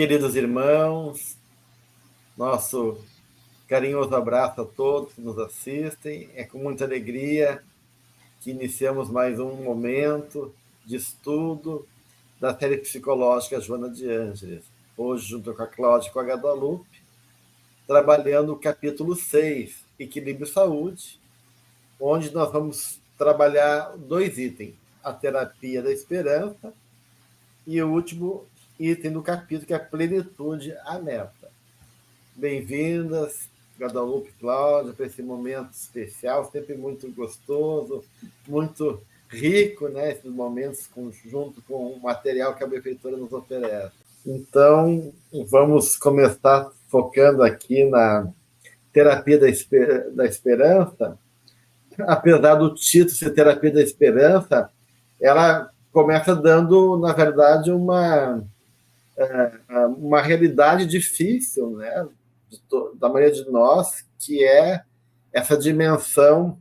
Queridos irmãos, nosso carinhoso abraço a todos que nos assistem. É com muita alegria que iniciamos mais um momento de estudo da série psicológica Joana de Ângeles. Hoje, junto com a Cláudia e com a Guadalupe, trabalhando o capítulo 6, Equilíbrio e Saúde, onde nós vamos trabalhar 2 itens, a terapia da esperança e o último item do capítulo, que é a plenitude, a meta. Bem-vindas, Guadalupe e Cláudia, para esse momento especial, sempre muito gostoso, muito rico, né, esses momentos junto com o material que a Benfeitora nos oferece. Então, vamos começar focando aqui na terapia da esperança. Apesar do título ser Terapia da Esperança, ela começa dando, na verdade, uma realidade difícil, né, da maioria de nós, que é essa dimensão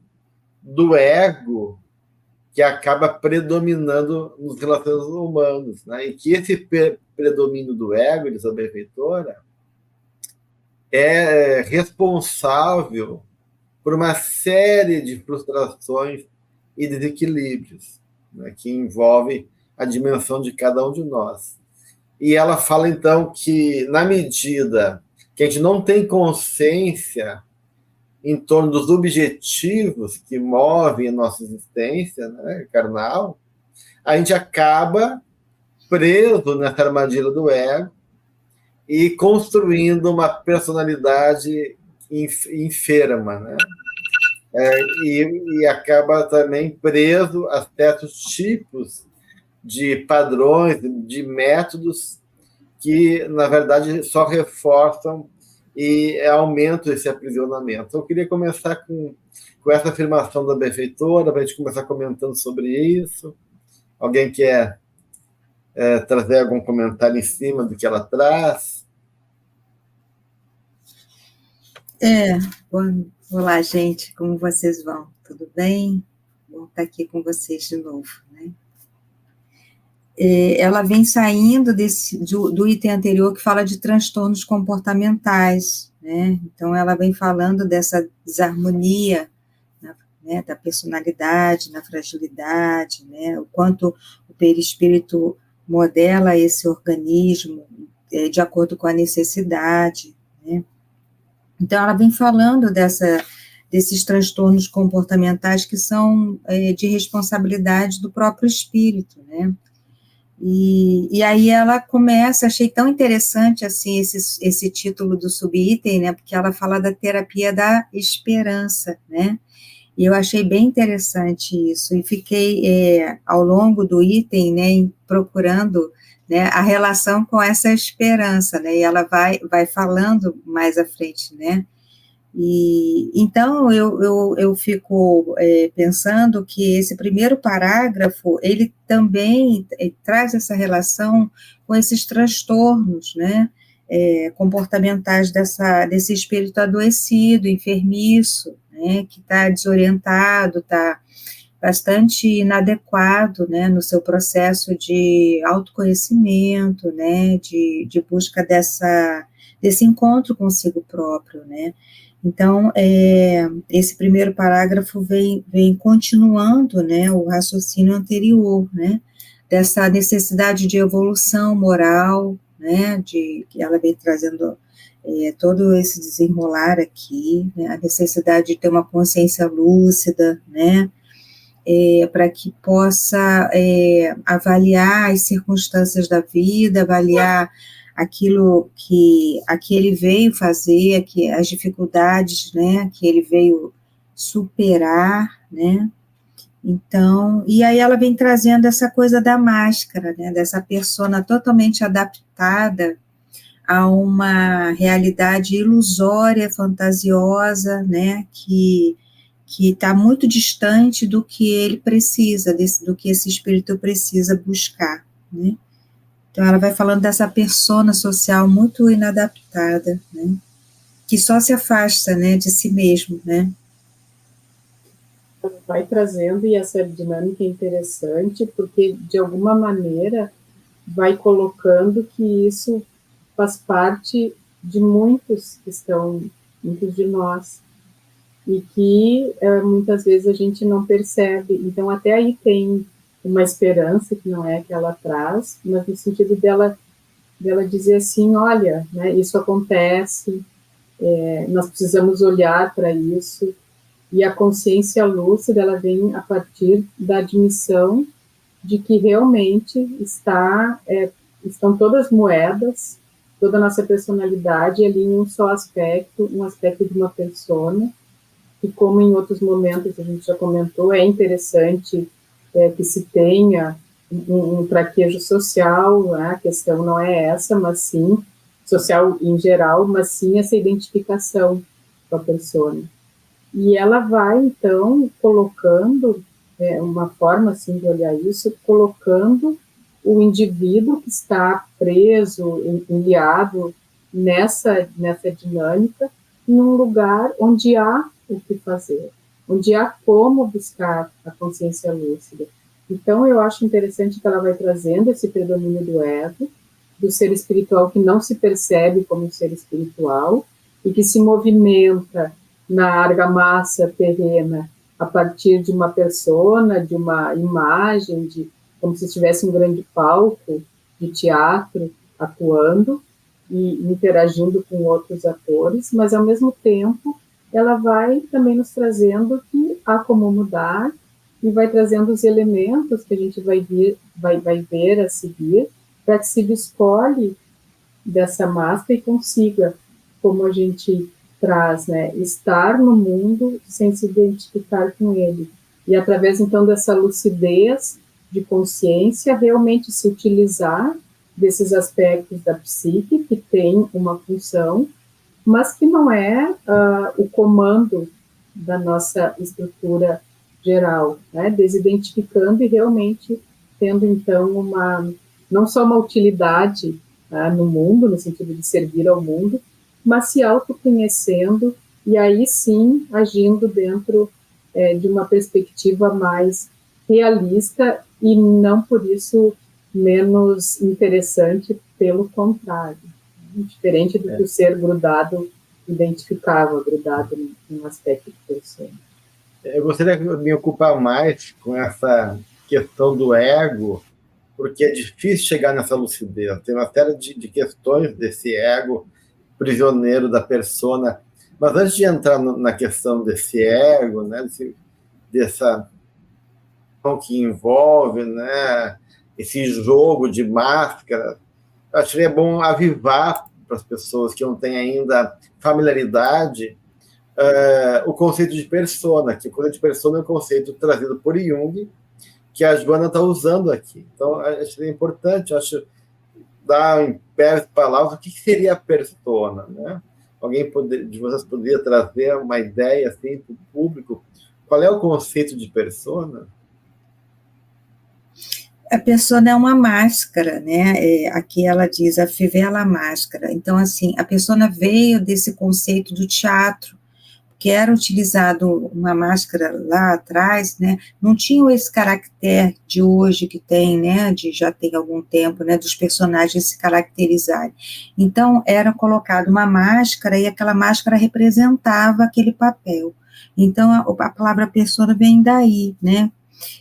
do ego que acaba predominando nos relacionamentos humanos, né? E que esse predomínio do ego, diz a Benfeitora, é responsável por uma série de frustrações e desequilíbrios, né, que envolve a dimensão de cada um de nós. E ela fala, então, que na medida que a gente não tem consciência em torno dos objetivos que movem a nossa existência, né, carnal, a gente acaba preso nessa armadilha do ego e construindo uma personalidade enferma, né? E acaba também preso a certos tipos de padrões, de métodos que, na verdade, só reforçam e aumentam esse aprisionamento. Então, eu queria começar com essa afirmação da Benfeitora, para a gente começar comentando sobre isso. Alguém quer trazer algum comentário em cima do que ela traz? Olá, gente, como vocês vão? Tudo bem? Bom estar aqui com vocês de novo, né? Ela vem saindo do item anterior que fala de transtornos comportamentais, né? Então, ela vem falando dessa desarmonia, né, da personalidade, na fragilidade, né? O quanto o perispírito modela esse organismo de acordo com a necessidade, né? Então, ela vem falando desses transtornos comportamentais que são de responsabilidade do próprio espírito, né? E aí ela começa, achei tão interessante, assim, esse título do subitem, né, porque ela fala da terapia da esperança, né, e eu achei bem interessante isso, e fiquei, ao longo do item, né, procurando, né, a relação com essa esperança, né, e ela vai falando mais à frente, né. E então eu fico pensando que esse primeiro parágrafo ele também traz essa relação com esses transtornos, né, comportamentais desse espírito adoecido, enfermiço, né, que está desorientado, está bastante inadequado, né, no seu processo de autoconhecimento, né, de busca desse encontro consigo próprio, né. Então, esse primeiro parágrafo vem continuando, né, o raciocínio anterior, né, dessa necessidade de evolução moral, né, que ela vem trazendo todo esse desenrolar aqui, né, a necessidade de ter uma consciência lúcida, né, para que possa avaliar as circunstâncias da vida, avaliar aquilo que ele veio fazer, as dificuldades, né, que ele veio superar, né. Então, e aí ela vem trazendo essa coisa da máscara, né, dessa persona totalmente adaptada a uma realidade ilusória, fantasiosa, né, que está muito distante do que ele precisa, do que esse espírito precisa buscar, né. Então, ela vai falando dessa persona social muito inadaptada, né, que só se afasta, né, de si mesmo, né. Vai trazendo, e essa dinâmica é interessante, porque, de alguma maneira, vai colocando que isso faz parte de muitos de nós, e que muitas vezes a gente não percebe. Então, até aí tem uma esperança, que não é que ela traz, mas no sentido dela dizer assim, olha, né, isso acontece, nós precisamos olhar para isso, e a consciência lúcida, ela vem a partir da admissão de que realmente estão todas as moedas, toda a nossa personalidade ali em um só aspecto, um aspecto de uma persona, e como em outros momentos a gente já comentou, é interessante que se tenha um traquejo social, né? A questão não é essa, mas sim, social em geral, mas sim essa identificação com a persona. E ela vai, então, colocando, uma forma assim de olhar isso, colocando o indivíduo que está preso, enliado nessa dinâmica, num lugar onde há o que fazer, onde há como buscar a consciência lúcida. Então, eu acho interessante que ela vai trazendo esse predomínio do ego, do ser espiritual que não se percebe como um ser espiritual e que se movimenta na argamassa terrena a partir de uma persona, de uma imagem, como se estivesse um grande palco de teatro atuando e interagindo com outros atores, mas, ao mesmo tempo, ela vai também nos trazendo que há como mudar e vai trazendo os elementos que a gente vai ver a seguir para que se descolhe dessa máscara e consiga, como a gente traz, né, estar no mundo sem se identificar com ele. E através, então, dessa lucidez de consciência, realmente se utilizar desses aspectos da psique, que tem uma função, mas que não é o comando da nossa estrutura geral, né? Desidentificando e realmente tendo, então, não só uma utilidade no mundo, no sentido de servir ao mundo, mas se autoconhecendo e aí sim agindo dentro de uma perspectiva mais realista e não por isso menos interessante, pelo contrário, diferente do que o ser grudado identificava, grudado num aspecto de persona. Eu gostaria de me ocupar mais com essa questão do ego, porque é difícil chegar nessa lucidez. Tem uma série de questões desse ego prisioneiro da persona. Mas antes de entrar na questão desse ego, né, dessa que envolve, né, esse jogo de máscara, eu acharia bom avivar para as pessoas que não têm ainda familiaridade o conceito de persona, que o conceito de persona é um conceito trazido por Jung, que a Joana está usando aqui. Então, acho importante, acho, dar em pé de palavras o que seria a persona, né? Alguém de vocês poderia trazer uma ideia assim para o público? Qual é o conceito de persona? A persona é uma máscara, né? Aqui ela diz a fivela máscara. Então, assim, a persona veio desse conceito do teatro, que era utilizado uma máscara lá atrás, né, não tinha esse caractere de hoje que tem, né, já tem algum tempo, né, dos personagens se caracterizarem. Então, era colocado uma máscara e aquela máscara representava aquele papel. Então, a palavra persona vem daí, né,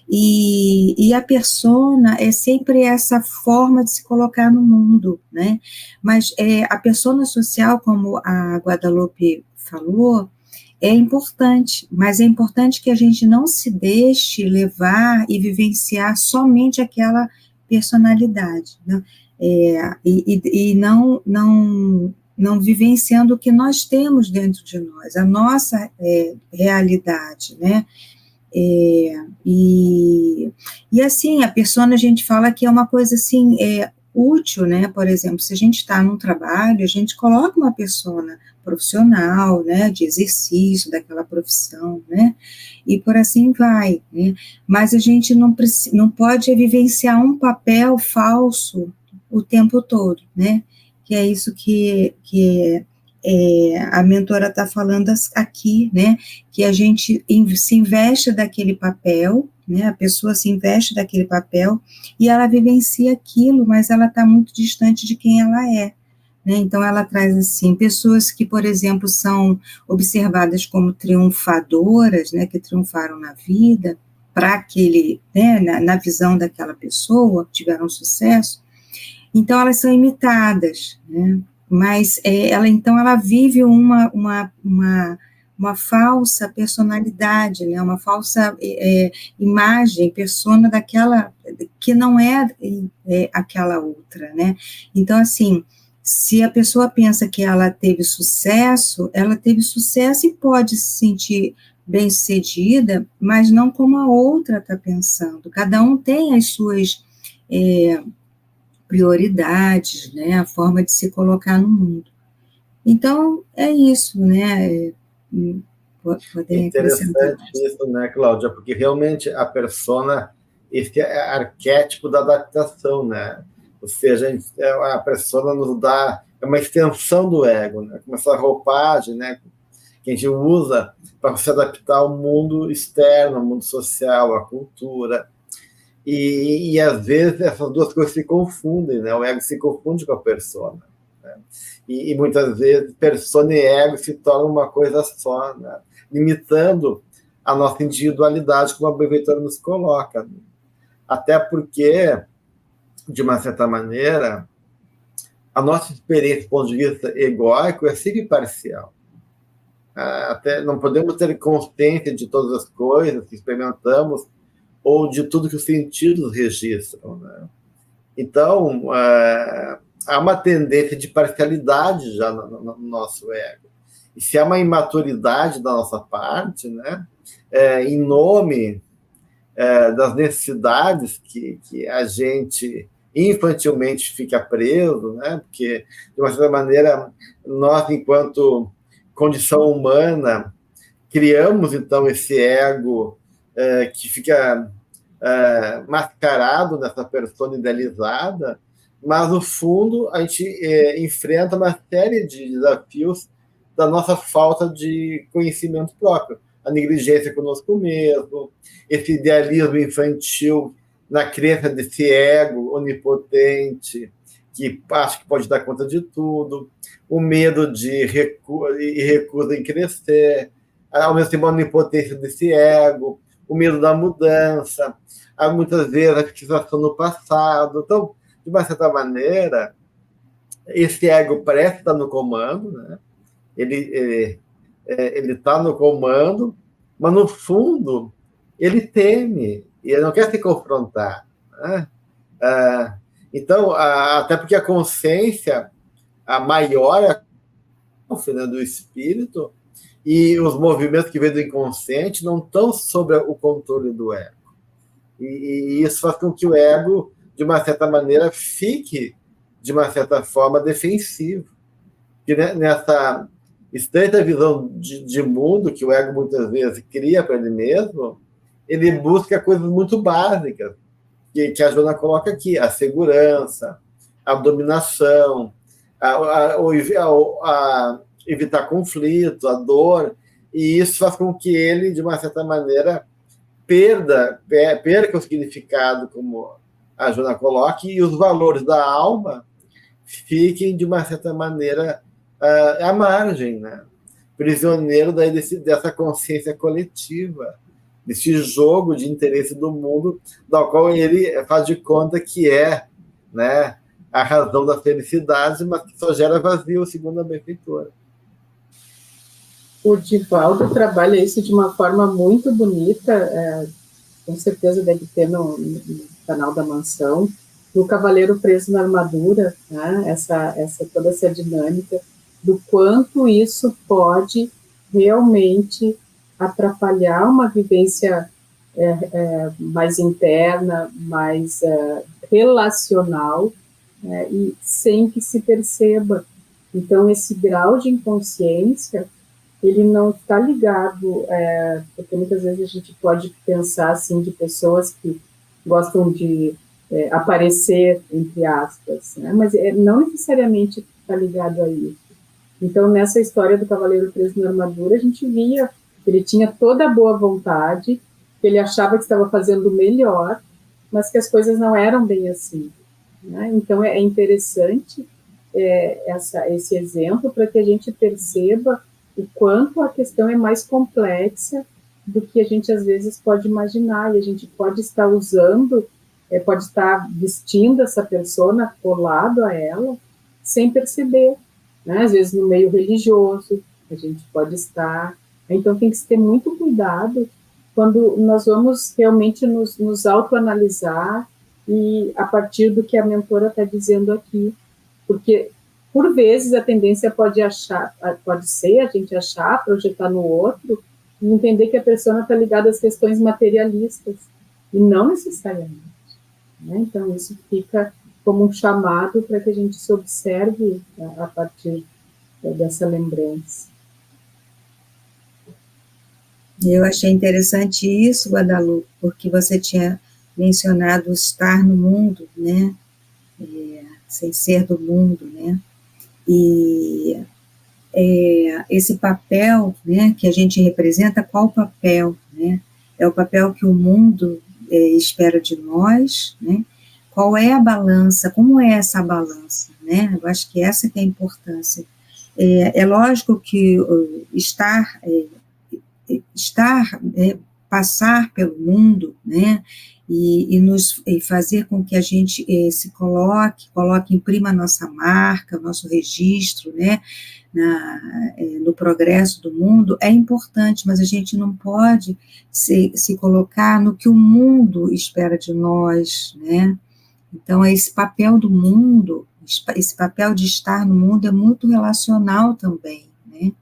e a persona é sempre essa forma de se colocar no mundo, né, mas a persona social, como a Guadalupe falou, é importante, mas é importante que a gente não se deixe levar e vivenciar somente aquela personalidade, né? E não vivenciando o que nós temos dentro de nós, a nossa realidade, né? E assim, a persona, a gente fala que é uma coisa assim, útil, né? Por exemplo, se a gente está num trabalho, a gente coloca uma persona profissional, né, de exercício daquela profissão, né, e por assim vai, né, mas a gente não pode vivenciar um papel falso o tempo todo, né, que é isso que a mentora está falando aqui, né, que a gente se investe daquele papel, né, a pessoa se investe daquele papel e ela vivencia aquilo, mas ela está muito distante de quem ela é, né? Então, ela traz, assim, pessoas que, por exemplo, são observadas como triunfadoras, né, que triunfaram na vida, para aquele, né, na visão daquela pessoa, tiveram sucesso, então elas são imitadas, né? Mas então ela vive uma falsa personalidade, né? Uma falsa imagem, persona daquela, que não é aquela outra, né? Então, assim, se a pessoa pensa que ela teve sucesso e pode se sentir bem-sucedida, mas não como a outra está pensando. Cada um tem as suas prioridades, né, a forma de se colocar no mundo. Então, é isso, né? Interessante isso, né, Cláudia? Porque realmente a persona, esse é arquétipo da adaptação, né? Ou seja, a persona nos dá, é uma extensão do ego, né? Como essa roupagem, né, que a gente usa para se adaptar ao mundo externo, ao mundo social, à cultura. E às vezes essas duas coisas se confundem, né? O ego se confunde com a persona, né? E muitas vezes persona e ego se tornam uma coisa só, né? Limitando a nossa individualidade, como a Benventura nos coloca. Até porque, de uma certa maneira, a nossa experiência do ponto de vista egóico é sempre parcial. Até não podemos ter consciência de todas as coisas que experimentamos ou de tudo que os sentidos registram, né? Então, há uma tendência de parcialidade já no nosso ego. E se há uma imaturidade da nossa parte, né, em nome das necessidades que a gente infantilmente fica preso, né, porque, de uma certa maneira, nós, enquanto condição humana, criamos, então, esse ego que fica mascarado nessa persona idealizada, mas, no fundo, a gente enfrenta uma série de desafios da nossa falta de conhecimento próprio. A negligência conosco mesmo, esse idealismo infantil na crença desse ego onipotente, que acha que pode dar conta de tudo, o medo de recusa em crescer, ao mesmo tempo a onipotência desse ego, o medo da mudança, há muitas vezes a fixação no passado. Então, de uma certa maneira, esse ego parece estar no comando, né? Ele está no comando, mas, no fundo, ele teme, e ele não quer se confrontar, né? Então, até porque a consciência, a maior é a consciência do espírito, e os movimentos que vêm do inconsciente não estão sob o controle do ego. E isso faz com que o ego, de uma certa maneira, fique, de uma certa forma, defensivo. E nessa estreita visão de mundo que o ego muitas vezes cria para ele mesmo, ele busca coisas muito básicas, que a Joana coloca aqui: a segurança, a dominação, a evitar conflito, a dor, e isso faz com que ele, de uma certa maneira, perca o significado, como a Joana coloca, e os valores da alma fiquem, de uma certa maneira, à margem, né? Prisioneiro dessa consciência coletiva, desse jogo de interesse do mundo, da qual ele faz de conta que é, né, a razão da felicidade, mas que só gera vazio, segundo a benfeitora. O Divaldo trabalha isso de uma forma muito bonita, com certeza deve ter no canal da Mansão, do Cavaleiro Preso na Armadura, né? Toda essa dinâmica do quanto isso pode realmente atrapalhar uma vivência mais interna, mais relacional, e sem que se perceba. Então, esse grau de inconsciência, ele não está ligado, porque muitas vezes a gente pode pensar assim, de pessoas que gostam de aparecer, entre aspas, né? Mas não necessariamente está ligado a isso. Então, nessa história do Cavaleiro Preso na Armadura, a gente via que ele tinha toda a boa vontade, que ele achava que estava fazendo o melhor, mas que as coisas não eram bem assim, né? Então, é interessante esse exemplo para que a gente perceba o quanto a questão é mais complexa do que a gente às vezes pode imaginar, e a gente pode estar usando, pode estar vestindo essa persona colado a ela, sem perceber, né? Às vezes no meio religioso, a gente pode estar... Então tem que ter muito cuidado quando nós vamos realmente nos autoanalisar e a partir do que a mentora está dizendo aqui, porque por vezes a tendência pode ser a gente achar, projetar no outro e entender que a persona está ligada às questões materialistas e não necessariamente, né? Então isso fica como um chamado para que a gente se observe a partir dessa lembrança. Eu achei interessante isso, Guadalupe, porque você tinha mencionado estar no mundo, né? Sem ser do mundo, né? E esse papel, né, que a gente representa, qual o papel, né? É o papel que o mundo espera de nós, né? Qual é a balança, como é essa balança, né? Eu acho que essa que é a importância. É lógico que passar pelo mundo, né, e fazer com que a gente se coloque, imprima a nossa marca, nosso registro, né, no progresso do mundo, é importante, mas a gente não pode se colocar no que o mundo espera de nós, né. Então, esse papel do mundo, esse papel de estar no mundo é muito relacional também, né.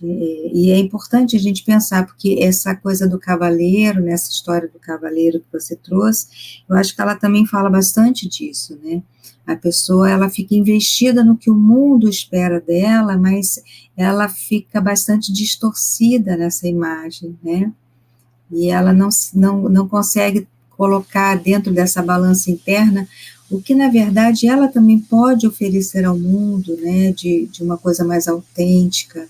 E é importante a gente pensar, porque essa coisa do cavaleiro, nessa história do cavaleiro que você trouxe, eu acho que ela também fala bastante disso, né? A pessoa, ela fica investida no que o mundo espera dela, mas ela fica bastante distorcida nessa imagem, né? E ela não consegue colocar dentro dessa balança interna o que, na verdade, ela também pode oferecer ao mundo, né? De uma coisa mais autêntica,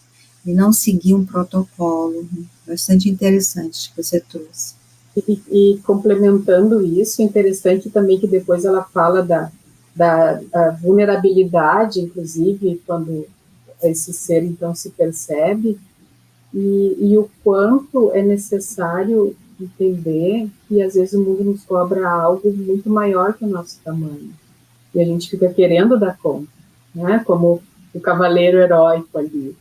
e não seguir um protocolo. Bastante interessante que você trouxe. E complementando isso, interessante também que depois ela fala da vulnerabilidade, inclusive, quando esse ser, então, se percebe, e o quanto é necessário entender que, às vezes, o mundo nos cobra algo muito maior que o nosso tamanho, e a gente fica querendo dar conta, né? Como o cavaleiro heróico ali.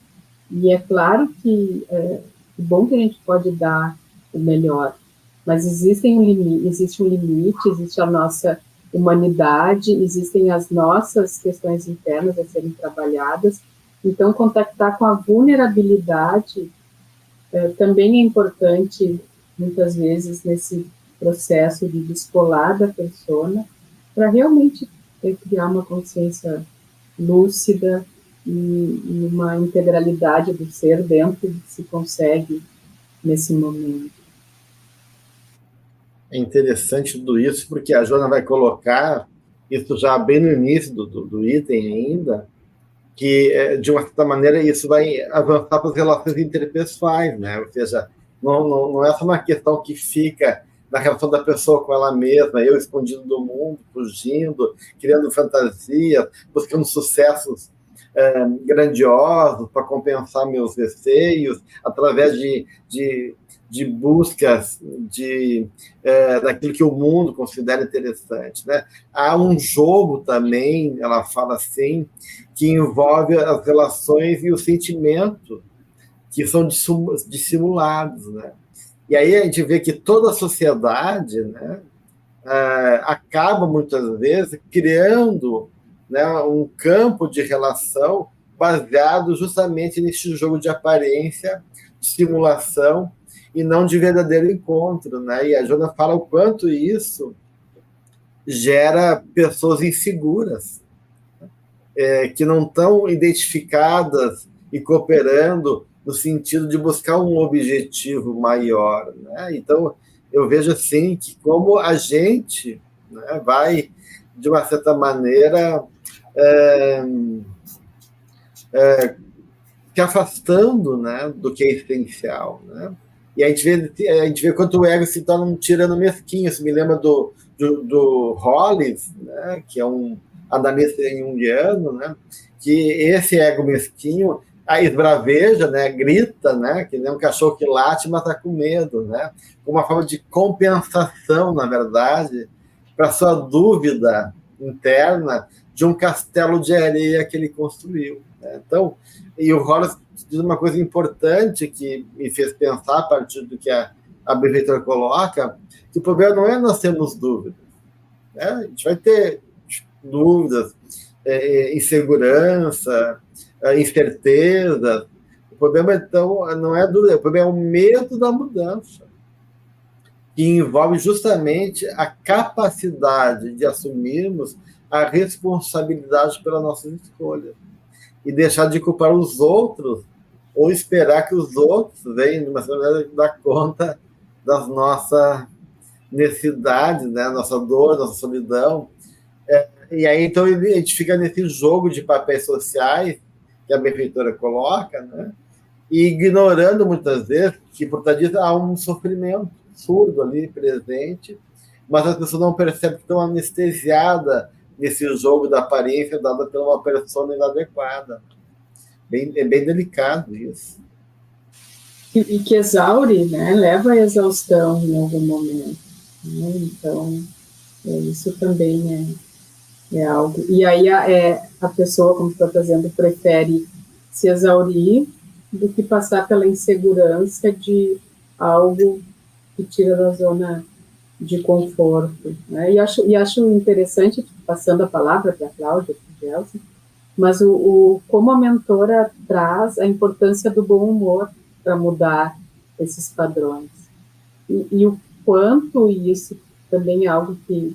E é claro que é bom que a gente pode dar o melhor, mas existe um limite, existe a nossa humanidade, existem as nossas questões internas a serem trabalhadas. Então, contactar com a vulnerabilidade também é importante, muitas vezes, nesse processo de descolar da persona, para realmente criar uma consciência lúcida, e uma integralidade do ser dentro do que se consegue nesse momento. É interessante tudo isso, porque a Joana vai colocar isso já bem no início do item ainda, que, de uma certa maneira, isso vai avançar para as relações interpessoais, né? Ou seja, não é só uma questão que fica na relação da pessoa com ela mesma, eu escondido do mundo, fugindo, criando fantasias, buscando sucessos grandiosos para compensar meus receios, através de buscas daquilo que o mundo considera interessante, né? Há um jogo também, ela fala assim, que envolve as relações e o sentimento que são dissimulados, né? E aí a gente vê que toda a sociedade, né, acaba, muitas vezes, criando, né, um campo de relação baseado justamente nesse jogo de aparência, de simulação, e não de verdadeiro encontro, né? E a Joana fala o quanto isso gera pessoas inseguras, que não estão identificadas e cooperando no sentido de buscar um objetivo maior, né? Então, eu vejo assim que como a gente, né, vai, de uma certa maneira, se afastando, né, do que é essencial, né? E a gente vê quanto o ego se torna um tirano mesquinho. Isso me lembra do Hollis, né, que é um analista junguiano, né, que esse ego mesquinho esbraveja, né, grita, né, que nem um cachorro que late, mas está com medo, né, uma forma de compensação, na verdade, para sua dúvida interna de um castelo de areia que ele construiu, né? Então, e o Horace diz uma coisa importante que me fez pensar a partir do que a benfeitora coloca, que o problema não é nós termos dúvidas, né? A gente vai ter dúvidas, insegurança, incerteza. O problema, então, não é a dúvida, o problema é o medo da mudança, que envolve justamente a capacidade de assumirmos a responsabilidade pelas nossas escolhas e deixar de culpar os outros ou esperar que os outros venham, de uma certa maneira, dar conta das nossas necessidades, né? Nossa dor, nossa solidão. E aí, então, a gente fica nesse jogo de papéis sociais que a benfeitora coloca, né? E ignorando muitas vezes que por trás disso há um sofrimento surdo ali presente, mas as pessoas não percebem que estão anestesiadas nesse jogo da aparência dada por uma persona inadequada. É bem delicado isso. E que exaure, né? Leva à exaustão em algum momento. Né? Então, isso também é algo. E aí a pessoa, como está fazendo, prefere se exaurir do que passar pela insegurança de algo que tira da zona de conforto, né? E acho interessante, passando a palavra para a Cláudia, para a Gelson, mas como a mentora traz a importância do bom humor para mudar esses padrões. E o quanto isso também é algo que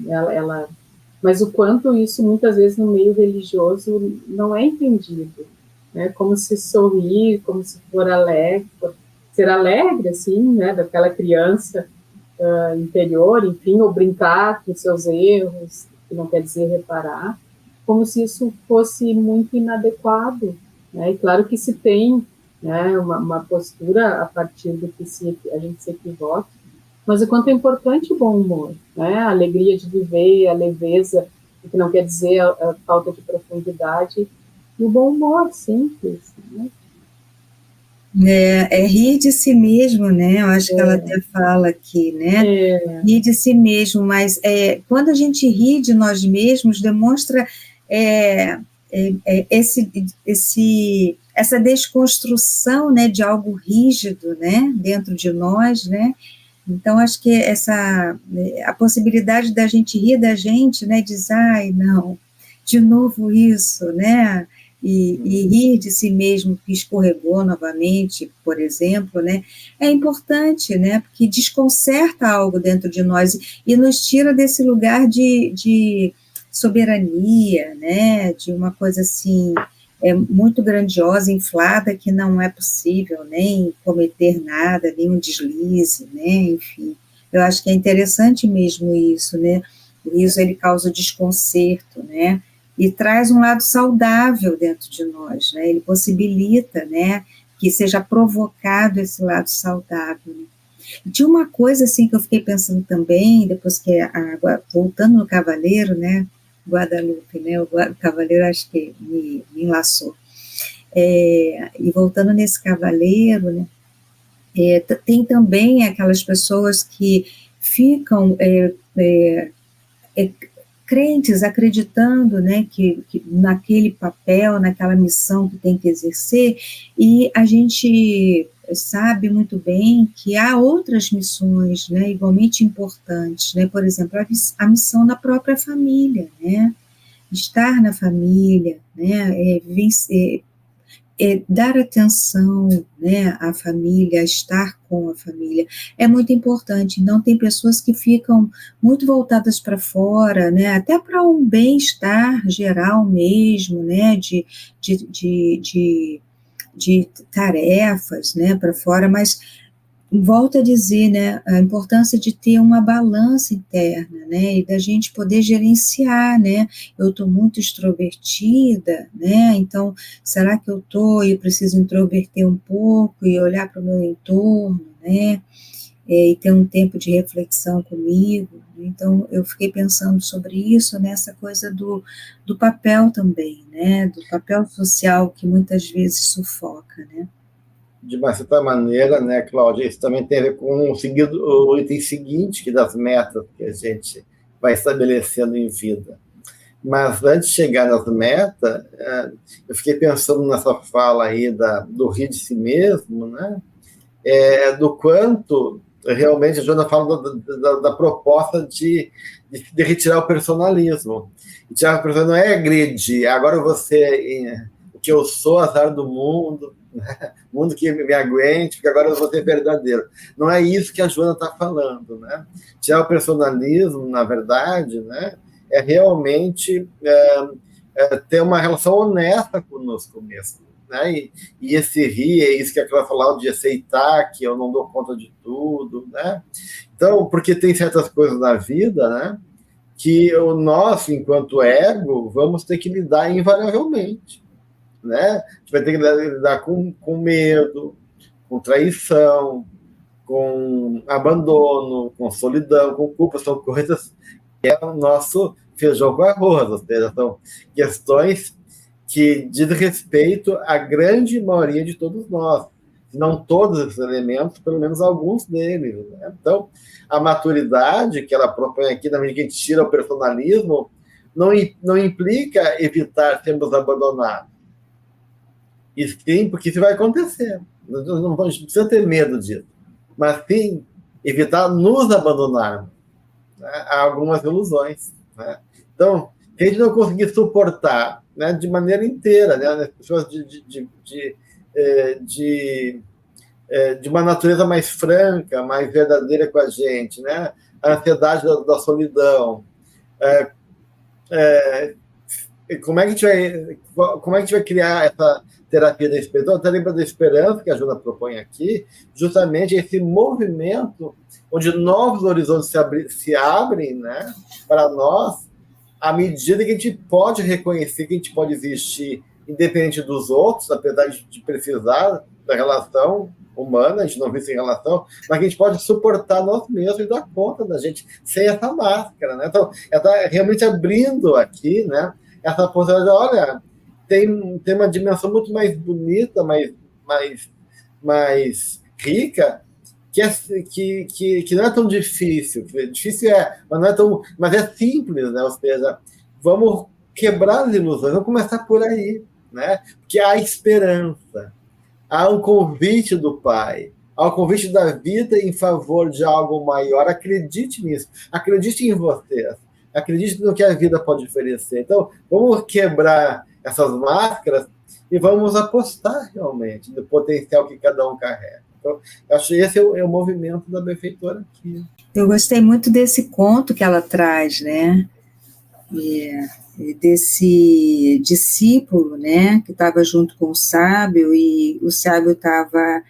mas o quanto isso, muitas vezes, no meio religioso, não é entendido, né? Como se sorrir, como se for alegre, ser alegre, assim, né? Daquela criança interior, enfim, ou brincar com seus erros, que não quer dizer reparar, como se isso fosse muito inadequado, né? E claro que se tem, né, uma postura a partir do que a gente se equivoca, mas o quanto é importante o bom humor, né? A alegria de viver, a leveza, o que não quer dizer a falta de profundidade, e o bom humor simples, né? Rir de si mesmo, né? Eu acho que ela até fala aqui, né? Rir de si mesmo, mas quando a gente ri de nós mesmos, demonstra essa desconstrução, né, de algo rígido, né, dentro de nós, né? Então, acho que a possibilidade da gente rir da gente, né, dizer, ai, não, de novo isso, né? E rir de si mesmo que escorregou novamente, por exemplo, né, é importante, né, porque desconcerta algo dentro de nós e nos tira desse lugar de soberania, né, de uma coisa assim, muito grandiosa, inflada, que não é possível nem cometer nada, nenhum deslize, né, enfim. Eu acho que é interessante mesmo isso, né, isso ele causa desconcerto, né, e traz um lado saudável dentro de nós, né? Ele possibilita, né, que seja provocado esse lado saudável. Né? E tinha uma coisa assim que eu fiquei pensando também, depois que voltando no Cavaleiro, né, Guadalupe, né, o Cavaleiro acho que me enlaçou. E voltando nesse Cavaleiro, né, tem também aquelas pessoas que ficam crentes acreditando, né, que naquele papel, naquela missão que tem que exercer, e a gente sabe muito bem que há outras missões, né, igualmente importantes, né, por exemplo, a missão na própria família, né, estar na família, né, dar atenção, né, à família, estar com a família, é muito importante. Não tem pessoas que ficam muito voltadas para fora, né, até para um bem-estar geral mesmo, né, de tarefas, né, para fora, mas volto a dizer, né, a importância de ter uma balança interna, né, e da gente poder gerenciar, né, eu estou muito extrovertida, né, então, será que eu preciso introverter um pouco e olhar para o meu entorno, né, e ter um tempo de reflexão comigo. Então, eu fiquei pensando sobre isso, nessa coisa do papel também, né? Do papel social que muitas vezes sufoca, né? De uma certa maneira, né, Cláudia, isso também tem a ver com o item seguinte, que das metas que a gente vai estabelecendo em vida. Mas antes de chegar nas metas, eu fiquei pensando nessa fala aí do rir de si mesmo, né? Do quanto realmente a Joana fala da proposta de retirar o personalismo. E tirar o personalismo não é agredir, agora você, o que eu sou, azar do mundo, né? Mundo que me aguente, porque agora eu vou ser verdadeiro. Não é isso que a Joana está falando, né? Tirar o personalismo, na verdade, né, é realmente ter uma relação honesta conosco mesmo. Né? E esse rir é isso que ela falava de aceitar que eu não dou conta de tudo, né? Então, porque tem certas coisas na vida, né, que nós, enquanto ego, vamos ter que lidar invariavelmente, né? A gente vai ter que lidar com medo, com traição, com abandono, com solidão, com culpa, são coisas que é o nosso feijão com arroz, ou seja, são questões que diz respeito à grande maioria de todos nós, se não todos esses elementos, pelo menos alguns deles. Né? Então, a maturidade que ela propõe aqui, na medida que a gente tira o personalismo, não implica evitar sermos abandonados. E sim, porque isso vai acontecer. Não precisa ter medo disso. Mas sim, evitar nos abandonarmos. Né? Há algumas ilusões. Né? Então, se a gente não conseguir suportar, né, de maneira inteira, né, as pessoas de uma natureza mais franca, mais verdadeira com a gente, né, a ansiedade da solidão, como é que a gente vai criar essa terapia da esperança? A terapia da esperança que a Joana propõe aqui, justamente esse movimento onde novos horizontes se abrem, né, para nós, à medida que a gente pode reconhecer que a gente pode existir independente dos outros, apesar de precisar da relação humana, a gente não vive sem relação, mas que a gente pode suportar nós mesmos e dar conta da gente sem essa máscara, né? Então, ela está realmente abrindo aqui, né, essa possibilidade, olha, tem uma dimensão muito mais bonita, mais rica, que não é tão difícil. Difícil mas não é tão, mas é simples, né? Ou seja, vamos quebrar as ilusões, vamos começar por aí, né? Porque há esperança, há um convite do Pai, há um convite da vida em favor de algo maior. Acredite nisso, acredite em vocês, acredite no que a vida pode oferecer. Então, vamos quebrar essas máscaras e vamos apostar realmente no potencial que cada um carrega. Então, acho que esse é o movimento da benfeitora aqui. Eu gostei muito desse conto que ela traz, né? Desse discípulo, né? Que estava junto com o sábio e o sábio estava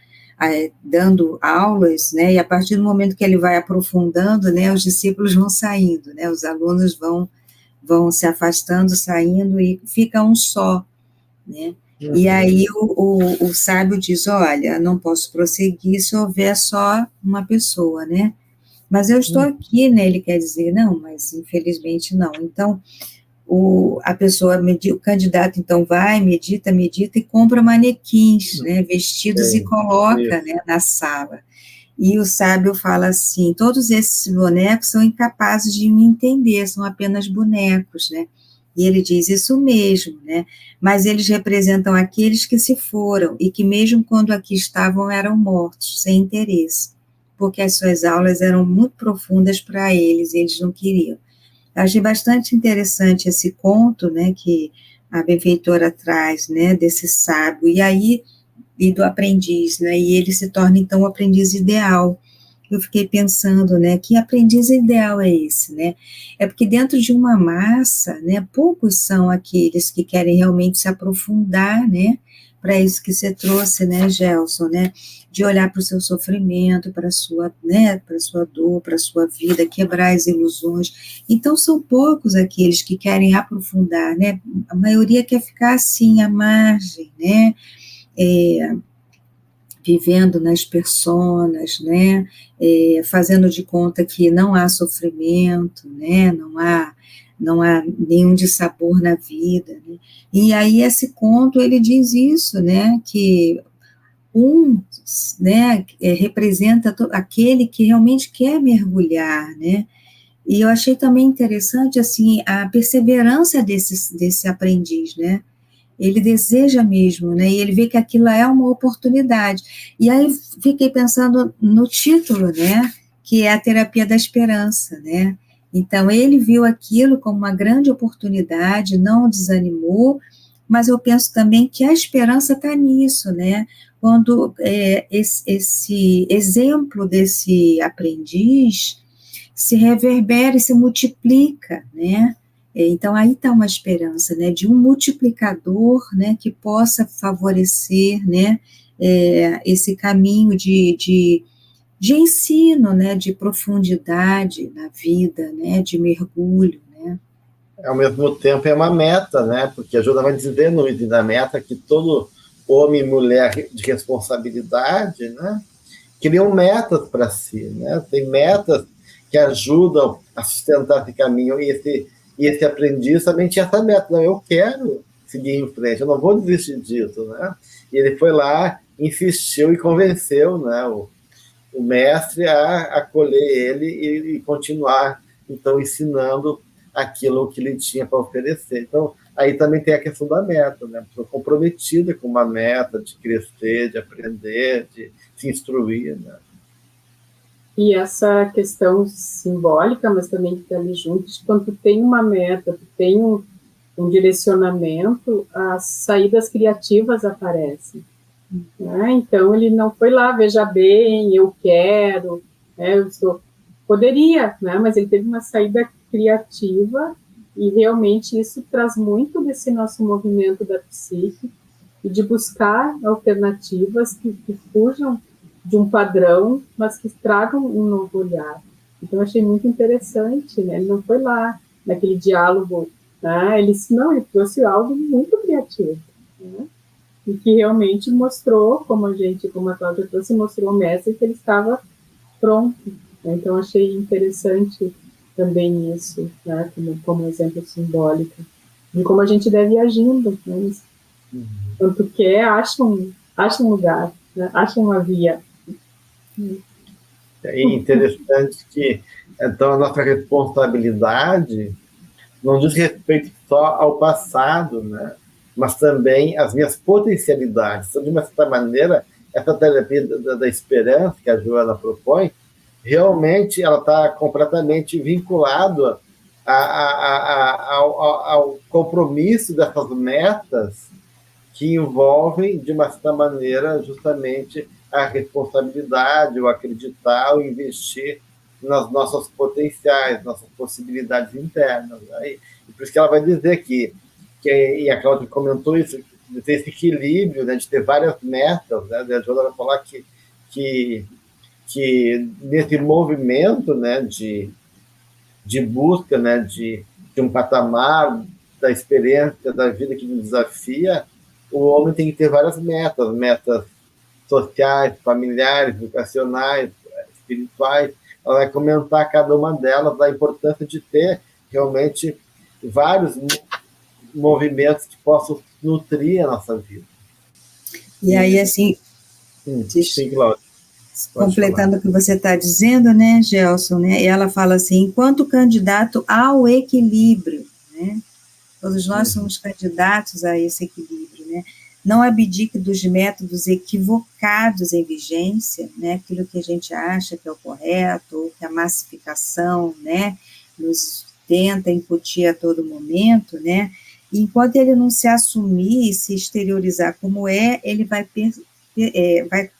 dando aulas, né? E a partir do momento que ele vai aprofundando, né? Os discípulos vão saindo, né? Os alunos vão se afastando, saindo e fica um só, né? Uhum. E aí o sábio diz, olha, não posso prosseguir se houver só uma pessoa, né? Mas eu estou aqui, né? Ele quer dizer, não, mas infelizmente não. Então, a pessoa, o candidato, então, vai, medita e compra manequins, né? Vestidos e coloca, né, na sala. E o sábio fala assim, todos esses bonecos são incapazes de me entender, são apenas bonecos, né? E ele diz isso mesmo, né? Mas eles representam aqueles que se foram e que mesmo quando aqui estavam eram mortos, sem interesse, porque as suas aulas eram muito profundas para eles e eles não queriam. Eu achei bastante interessante esse conto, né, que a benfeitora traz, né, desse sábio, e do aprendiz, né, e ele se torna então o aprendiz ideal. Eu fiquei pensando, né, que aprendiz ideal é esse, né? É porque dentro de uma massa, né, poucos são aqueles que querem realmente se aprofundar, né, para isso que você trouxe, né, Gelson, né, de olhar para o seu sofrimento, para a sua, né, para a sua dor, para a sua vida, quebrar as ilusões. Então, são poucos aqueles que querem aprofundar, né? A maioria quer ficar assim, à margem, né? vivendo nas personas, né, fazendo de conta que não há sofrimento, né, não há nenhum dissabor na vida, né? E aí esse conto, ele diz isso, né, que né, representa aquele que realmente quer mergulhar, né, e eu achei também interessante, assim, a perseverança desse aprendiz, né, ele deseja mesmo, né, e ele vê que aquilo é uma oportunidade, e aí fiquei pensando no título, né, que é a terapia da esperança, né, então ele viu aquilo como uma grande oportunidade, não desanimou, mas eu penso também que a esperança está nisso, né, quando esse exemplo desse aprendiz se reverbera e se multiplica, né, então, aí está uma esperança, né, de um multiplicador, né, que possa favorecer, né, esse caminho de ensino, né, de profundidade na vida, né, de mergulho, né. Ao mesmo tempo é uma meta, né, porque a Joana vai dizer no item da meta que todo homem e mulher de responsabilidade, né, criam metas para si, né, tem metas que ajudam a sustentar esse caminho, e esse aprendiz também tinha essa meta, não, eu quero seguir em frente, eu não vou desistir disso, né? E ele foi lá, insistiu e convenceu, né, o mestre a acolher ele e continuar, então, ensinando aquilo que ele tinha para oferecer. Então, aí também tem a questão da meta, né? A pessoa comprometida com uma meta de crescer, de aprender, de se instruir, né? E essa questão simbólica, mas também que está ali junto, quando tu tem uma meta, tu tem um direcionamento, as saídas criativas aparecem. Né? Então, ele não foi lá, veja bem, eu quero, né? Poderia, né? Mas ele teve uma saída criativa, e realmente isso traz muito desse nosso movimento da psique, e de buscar alternativas que fujam de um padrão, mas que tragam um novo olhar. Então, eu achei muito interessante, né? Ele não foi lá naquele diálogo, né? Ele trouxe algo muito criativo, né? E que realmente mostrou, como a Cláudia trouxe, mostrou ao mestre que ele estava pronto. Né? Então, achei interessante também isso, né? como exemplo simbólico, de como a gente deve ir agindo, né? Quando tu quer, acha um lugar, né? Acha uma via. É interessante que, então, a nossa responsabilidade não diz respeito só ao passado, né? Mas também às minhas potencialidades. Então, de uma certa maneira, essa terapia da esperança que a Joana propõe, realmente ela está completamente vinculada ao compromisso dessas metas que envolvem, de uma certa maneira, justamente a responsabilidade, o acreditar, o investir nas nossas potenciais, nossas possibilidades internas. Né? E por isso que ela vai dizer e a Cláudia comentou isso, de ter esse equilíbrio, né, de ter várias metas, né, a Joana vai falar que nesse movimento, né, de busca, né, de um patamar da experiência da vida que nos desafia, o homem tem que ter várias metas sociais, familiares, educacionais, espirituais. Ela vai comentar cada uma delas, da importância de ter realmente vários movimentos que possam nutrir a nossa vida. E aí, assim, sim, Cláudia. Completando o que você está dizendo, né, Gelson, né, ela fala assim, enquanto candidato ao equilíbrio, né, todos nós somos candidatos a esse equilíbrio, né, não abdique dos métodos equivocados em vigência, né, aquilo que a gente acha que é o correto, ou que a massificação, né, nos tenta incutir a todo momento, né, e enquanto ele não se assumir e se exteriorizar como ele vai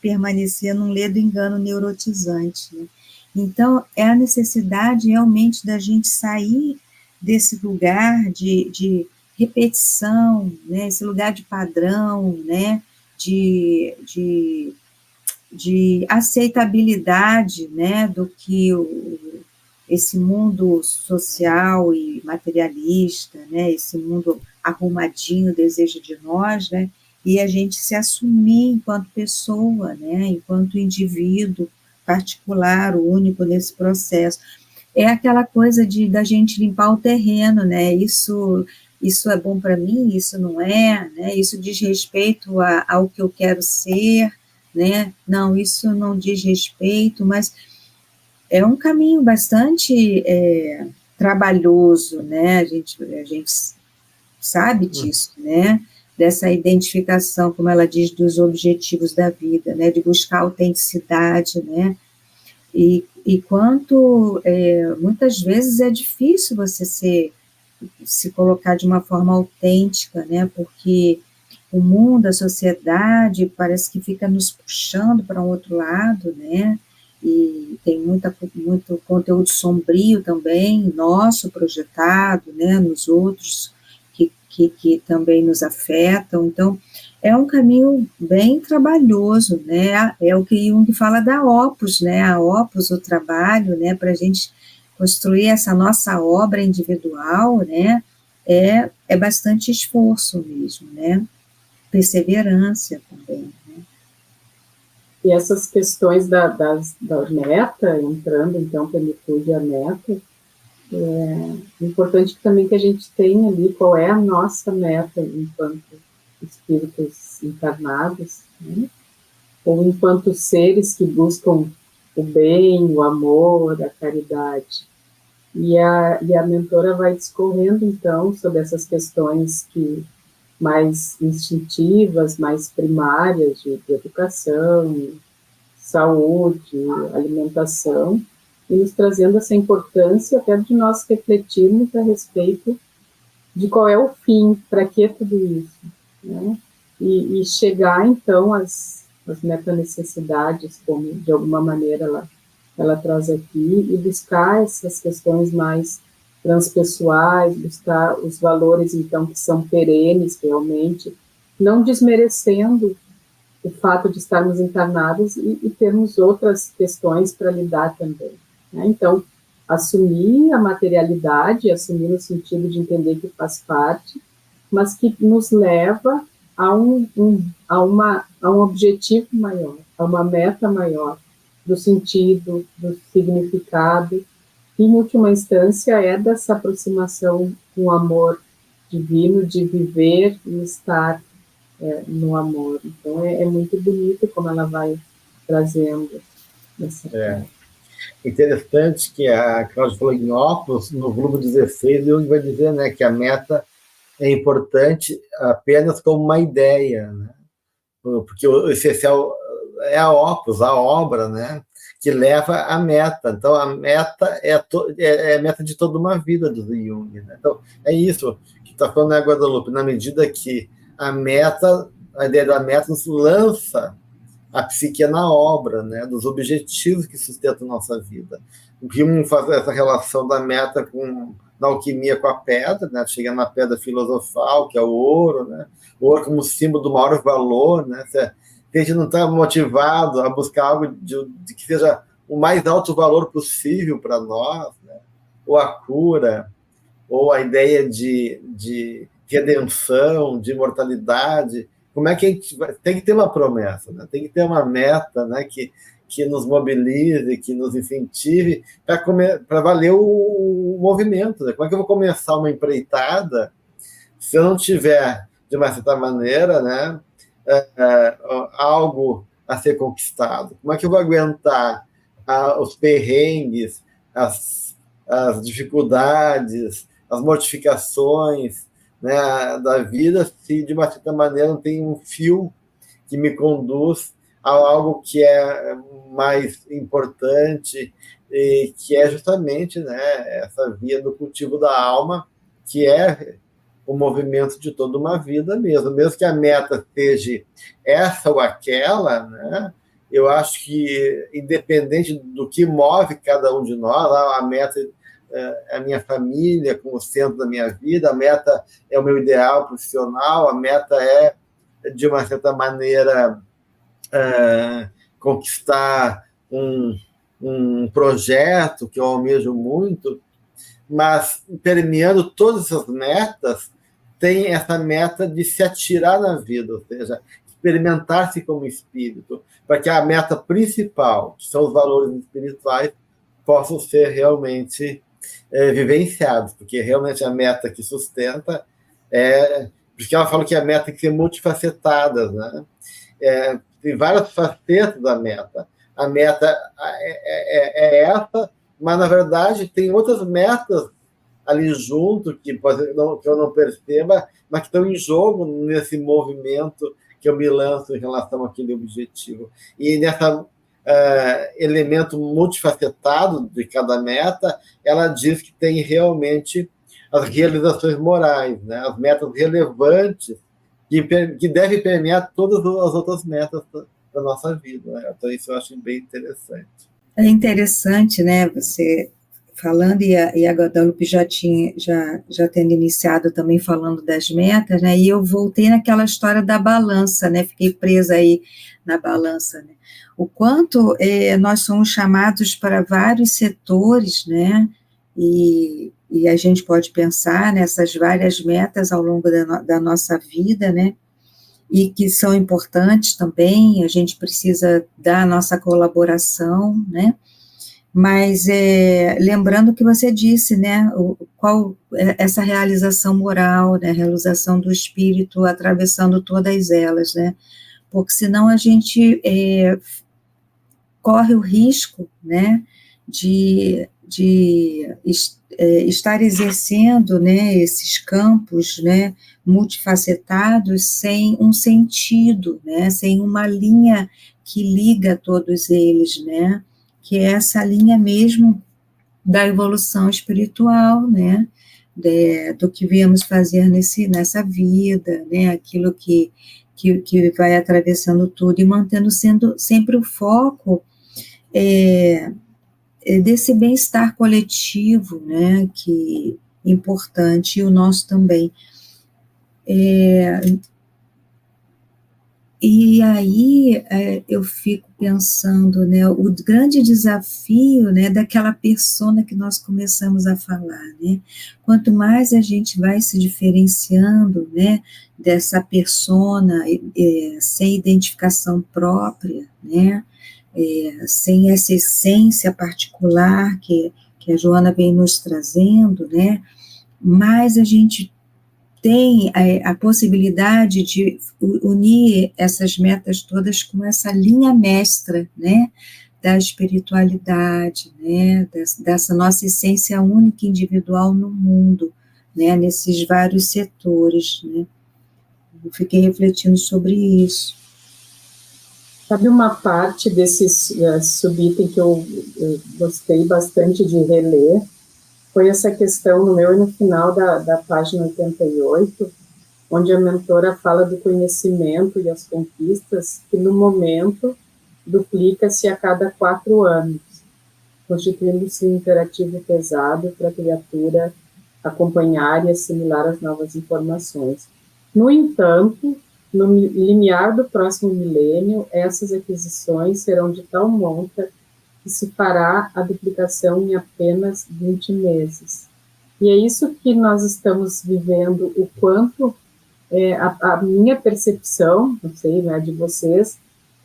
permanecer num ledo engano neurotizante. Né? Então, é a necessidade realmente da gente sair desse lugar de repetição, né? Esse lugar de padrão, né? de aceitabilidade, né? Do que esse mundo social e materialista, né? Esse mundo arrumadinho deseja de nós, né? e a gente se assumir enquanto pessoa, né, enquanto indivíduo particular, único nesse processo. É aquela coisa da gente limpar o terreno, né, isso é bom para mim, isso não é, né, isso diz respeito ao que eu quero ser, né, não, isso não diz respeito, mas é um caminho bastante trabalhoso, né, a gente sabe disso, né, dessa identificação, como ela diz, dos objetivos da vida, né, de buscar autenticidade, né, e quanto, muitas vezes é difícil você se colocar de uma forma autêntica, né, porque o mundo, a sociedade, parece que fica nos puxando para um outro lado, né, e tem muito conteúdo sombrio também, nosso projetado, né, nos outros, que também nos afetam. Então, é um caminho bem trabalhoso, né, é o que Jung fala da opus, né, a opus, o trabalho, né, para a gente construir essa nossa obra individual, né, é bastante esforço mesmo, né, perseverança também, né. E essas questões da meta, entrando então plenitude a meta, é importante também que a gente tenha ali qual é a nossa meta enquanto espíritos encarnados, né? Ou enquanto seres que buscam o bem, o amor, a caridade. E a mentora vai discorrendo, então, sobre essas questões mais instintivas, mais primárias de educação, saúde, alimentação, e nos trazendo essa importância até de nós refletirmos a respeito de qual é o fim, para que tudo isso, né? E chegar, então, às metanecessidades, como de alguma maneira ela traz aqui, e buscar essas questões mais transpessoais, buscar os valores, então, que são perenes, realmente, não desmerecendo o fato de estarmos encarnados e termos outras questões para lidar também, né? Então, assumir a materialidade, assumir no sentido de entender que faz parte, mas que nos leva a um objetivo maior, a uma meta maior, do sentido, do significado, que, em última instância, é dessa aproximação com o amor divino, de viver e estar no amor. Então, é muito bonito como ela vai trazendo essa Interessante que a Cláudia falou em Opus, no volume 16, Jung vai dizer, né, que a meta é importante apenas como uma ideia, né? Porque o essencial é a opus, a obra, né, que leva à meta. Então, a meta é a meta de toda uma vida do Jung, né? Então, é isso que está falando, né, Guadalupe, na medida que a ideia da meta nos lança a psique na obra, né, dos objetivos que sustentam nossa vida. O Jung faz essa relação da meta na alquimia com a pedra, né, chegando na pedra filosofal, que é o ouro, né, o ouro como símbolo do maior valor, né, se a gente não está motivado a buscar algo de que seja o mais alto valor possível para nós, né, ou a cura, ou a ideia de redenção, de imortalidade, como é que a gente tem que ter uma promessa, né? Tem que ter uma meta, né, que nos mobilize, que nos incentive para valer o movimento, né? Como é que eu vou começar uma empreitada se eu não tiver, de uma certa maneira, né, algo a ser conquistado? Como é que eu vou aguentar os perrengues, as dificuldades, as mortificações, né, da vida, se de uma certa maneira não tem um fio que me conduz a algo que é mais importante, e que é justamente, né, essa via do cultivo da alma, que é o movimento de toda uma vida mesmo que a meta seja essa ou aquela, né, eu acho que, independente do que move cada um de nós, a meta é a minha família como centro da minha vida, a meta é o meu ideal profissional, a meta é, de uma certa maneira, conquistar um projeto que eu almejo muito, mas permeando todas essas metas tem essa meta de se atirar na vida, ou seja, experimentar-se como espírito, para que a meta principal, que são os valores espirituais, possam ser realmente vivenciados, porque realmente a meta que sustenta porque ela fala que a meta tem que ser multifacetada, né? Tem várias facetas da meta. A meta é essa, mas, na verdade, tem outras metas ali junto que eu não perceba, mas que estão em jogo nesse movimento que eu me lanço em relação àquele objetivo. E nessa elemento multifacetado de cada meta, ela diz que tem realmente as realizações morais, né? As metas relevantes que devem permear todas as outras metas da nossa vida, né? Então, isso eu acho bem interessante. É interessante, né, você falando, e a Guadalupe já tendo iniciado também falando das metas, né, e eu voltei naquela história da balança, né, fiquei presa aí na balança, né, o quanto nós somos chamados para vários setores, né, e a gente pode pensar nessas várias metas ao longo da nossa vida, né, e que são importantes também, a gente precisa dar a nossa colaboração, né, mas lembrando o que você disse, né, qual essa realização moral, né, a realização do espírito atravessando todas elas, né, porque senão a gente corre o risco, né, de estar exercendo, né, esses campos, né, multifacetados sem um sentido, né, sem uma linha que liga todos eles, né, que é essa linha mesmo da evolução espiritual, né, do que viemos fazer nessa vida, né, aquilo que vai atravessando tudo e mantendo sendo sempre o foco desse bem-estar coletivo, né, que é importante, e o nosso também. E aí eu fico pensando, né, o grande desafio, né, daquela persona que nós começamos a falar, né, quanto mais a gente vai se diferenciando, né, dessa persona sem identificação própria, né, sem essa essência particular que a Joana vem nos trazendo, né, mais a gente tem a possibilidade de unir essas metas todas com essa linha mestra, né, da espiritualidade, né, dessa nossa essência única individual no mundo, né, nesses vários setores, né. Eu fiquei refletindo sobre isso. Sabe uma parte desse subitem que eu gostei bastante de reler? Foi essa questão no meu e no final da página 88, onde a mentora fala do conhecimento e as conquistas, que no momento duplica-se a cada 4 anos, constituindo-se um imperativo pesado para a criatura acompanhar e assimilar as novas informações. No entanto, no limiar do próximo milênio, essas aquisições serão de tal monta que se fará a duplicação em apenas 20 meses. E é isso que nós estamos vivendo, o quanto a minha percepção, não sei, né, de vocês,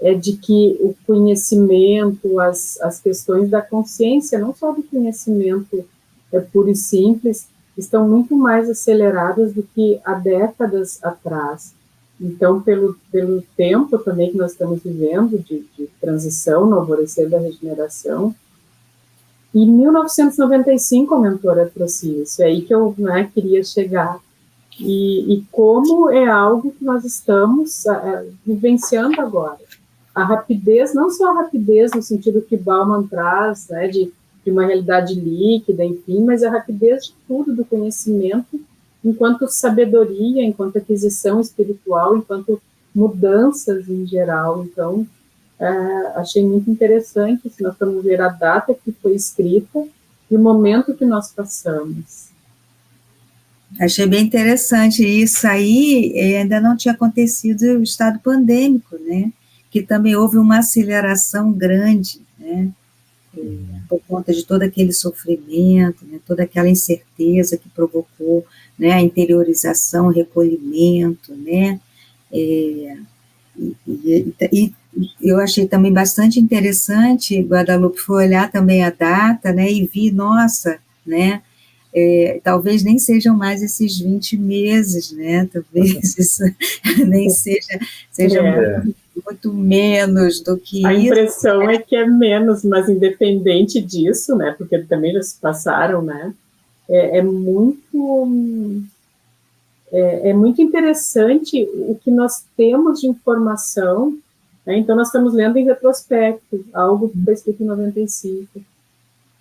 é de que o conhecimento, as questões da consciência, não só do conhecimento puro e simples, estão muito mais aceleradas do que há décadas atrás. Então, pelo tempo também que nós estamos vivendo, de transição no alvorecer da regeneração, em 1995 a mentora trouxe isso, é aí que eu queria chegar. E como é algo que nós estamos vivenciando agora. A rapidez, não só a rapidez no sentido que Bauman traz, né, de uma realidade líquida, enfim, mas a rapidez de tudo, do conhecimento, enquanto sabedoria, enquanto aquisição espiritual, enquanto mudanças em geral. Então, achei muito interessante, se nós vamos ver a data que foi escrita e o momento que nós passamos. Achei bem interessante isso aí, ainda não tinha acontecido o estado pandêmico, né, que também houve uma aceleração grande, né, por conta de todo aquele sofrimento, né, toda aquela incerteza que provocou, né, a interiorização, o recolhimento, né, e eu achei também bastante interessante, Guadalupe, foi olhar também a data, né, e vi, nossa, né, talvez nem sejam mais esses 20 meses, né, talvez isso nem seja muito menos do que a isso. A impressão é que é menos, mas independente disso, né, porque também já se passaram, né, é muito interessante o que nós temos de informação, né? Então nós estamos lendo em retrospecto, algo que foi escrito em 95,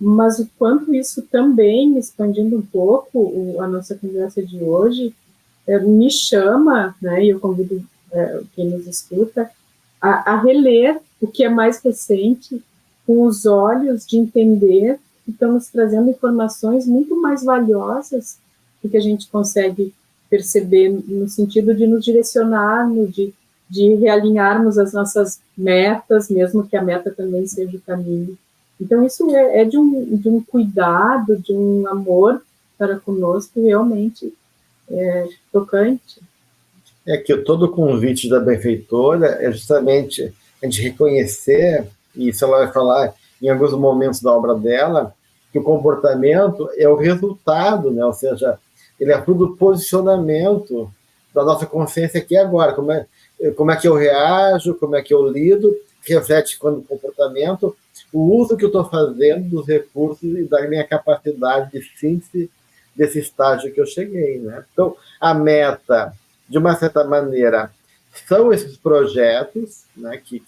mas o quanto isso também, expandindo um pouco a nossa conversa de hoje, me chama, né, e eu convido quem nos escuta, a reler o que é mais recente, com os olhos de entender que estamos trazendo informações muito mais valiosas do que a gente consegue perceber no sentido de nos direcionar, de realinharmos as nossas metas, mesmo que a meta também seja o caminho. Então, isso é de um cuidado, de um amor para conosco, realmente tocante. É que todo o convite da benfeitora é justamente a gente reconhecer, e isso ela vai falar em alguns momentos da obra dela, que o comportamento é o resultado, né? Ou seja, ele é fruto do posicionamento da nossa consciência aqui e agora. Como é que eu reajo, como é que eu lido, reflete quando o comportamento, o uso que eu estou fazendo dos recursos e da minha capacidade de síntese desse estágio que eu cheguei, né? Então, a meta, de uma certa maneira, são esses projetos, né, que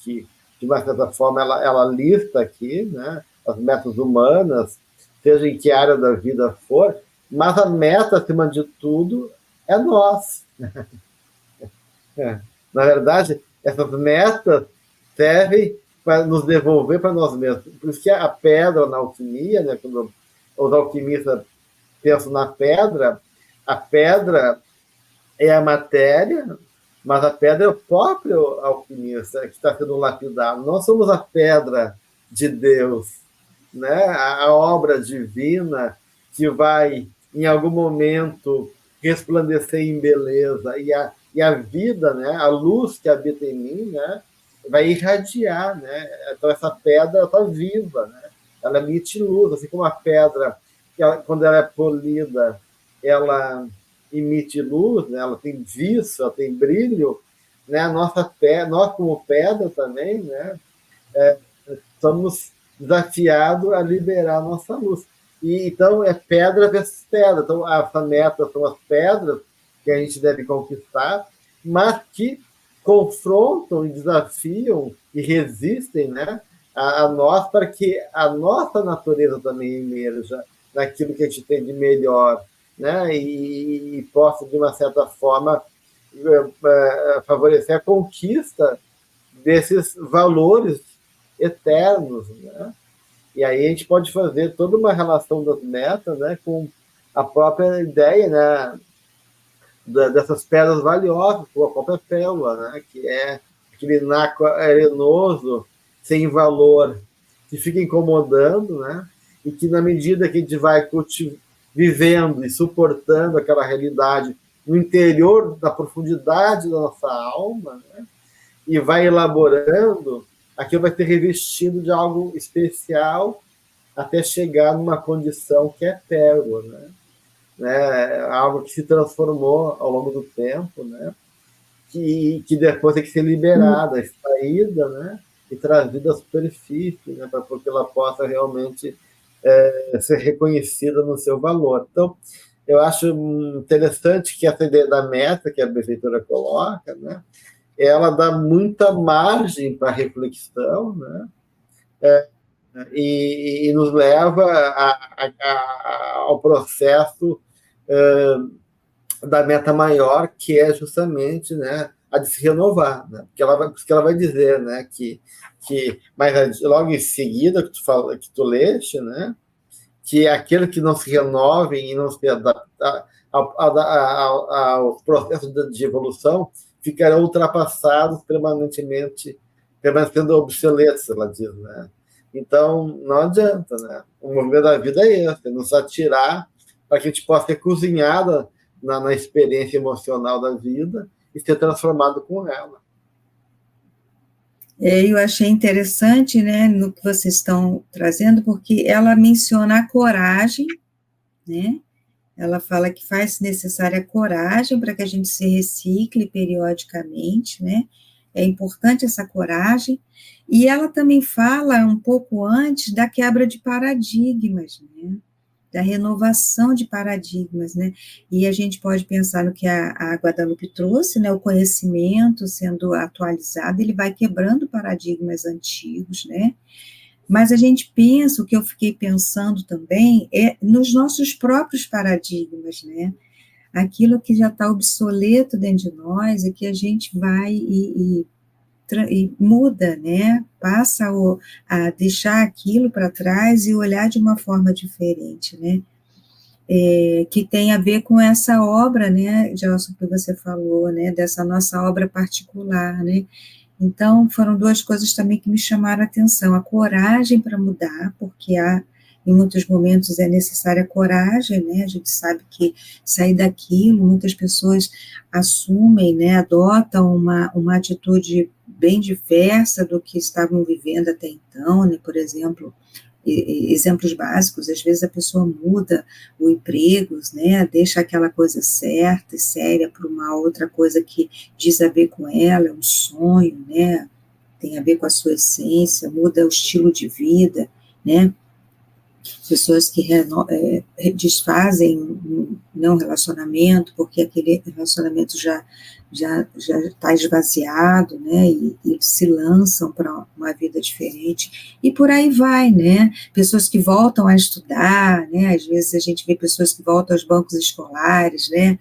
de uma certa forma, ela lista aqui, né, as metas humanas, seja em que área da vida for, mas a meta, acima de tudo, é nós. Na verdade, essas metas servem para nos devolver para nós mesmos. Por isso que a pedra na alquimia, né, quando os alquimistas pensam na pedra, a pedra é a matéria, mas a pedra é o próprio alquimista que está sendo lapidado. Nós somos a pedra de Deus, né? A obra divina que vai, em algum momento, resplandecer em beleza. E a vida, né? A luz que habita em mim, né? Vai irradiar, né? Então, essa pedra está viva, né? Ela emite luz, assim como a pedra, quando ela é polida, ela emite luz, né? Ela tem viço, ela tem brilho, né? Nós como pedra também, né? Somos desafiados a liberar a nossa luz. E então é pedra versus pedra. Então essa meta são as pedras que a gente deve conquistar, mas que confrontam e desafiam e resistem, né, a nós, para que a nossa natureza também emerja naquilo que a gente tem de melhor, né, e possa, de uma certa forma, favorecer a conquista desses valores eternos, né? E aí a gente pode fazer toda uma relação das metas, né, com a própria ideia, né, dessas pedras valiosas, com a própria pérola, né, que é aquele naco arenoso, sem valor, que fica incomodando, né, e que na medida que a gente vai vivendo e suportando aquela realidade no interior da profundidade da nossa alma, né, e vai elaborando, aquilo vai ter revestido de algo especial até chegar numa condição que é pérola, né? Algo que se transformou ao longo do tempo, né? Que depois tem que ser liberada, extraída, né? E trazida à superfície, né? Para que ela possa realmente ser reconhecida no seu valor. Então, eu acho interessante que essa ideia da meta que a benfeitora coloca, né? Ela dá muita margem para reflexão, né? E nos leva ao processo da meta maior, que é justamente, né, a de se renovar, né? Porque ela vai dizer, né, mas logo em seguida que tu leste, né, que aquele que não se renove e não se adapta ao processo de evolução ficarão ultrapassados permanentemente, permanecendo obsoletos, ela diz, né? Então, não adianta, né? O movimento da vida é esse, é nos atirar para que a gente possa ser cozinhada na experiência emocional da vida e ser transformado com ela. Eu achei interessante, né, no que vocês estão trazendo, porque ela menciona a coragem, né? Ela fala que faz necessária coragem para que a gente se recicle periodicamente, né? É importante essa coragem. E ela também fala um pouco antes da quebra de paradigmas, né? Da renovação de paradigmas, né? E a gente pode pensar no que a Guadalupe trouxe, né? O conhecimento sendo atualizado, ele vai quebrando paradigmas antigos, né? Mas a gente pensa, o que eu fiquei pensando também, é nos nossos próprios paradigmas, né? Aquilo que já está obsoleto dentro de nós, é que a gente vai e muda, né? Passa a deixar aquilo para trás e olhar de uma forma diferente, né? Que tem a ver com essa obra, né, Gelson, que você falou, né? Dessa nossa obra particular, né? Então, foram duas coisas também que me chamaram a atenção, a coragem para mudar, porque em muitos momentos é necessária coragem, né, a gente sabe que sair daquilo, muitas pessoas assumem, né, adotam uma atitude bem diversa do que estavam vivendo até então, né, por exemplo, exemplos básicos, às vezes a pessoa muda o emprego, né, deixa aquela coisa certa e séria para uma outra coisa que diz a ver com ela, é um sonho, né, tem a ver com a sua essência, muda o estilo de vida, né, pessoas que desfazem um relacionamento, porque aquele relacionamento já está esvaziado, né, e se lançam para uma vida diferente, e por aí vai, né, pessoas que voltam a estudar, né, às vezes a gente vê pessoas que voltam aos bancos escolares, né,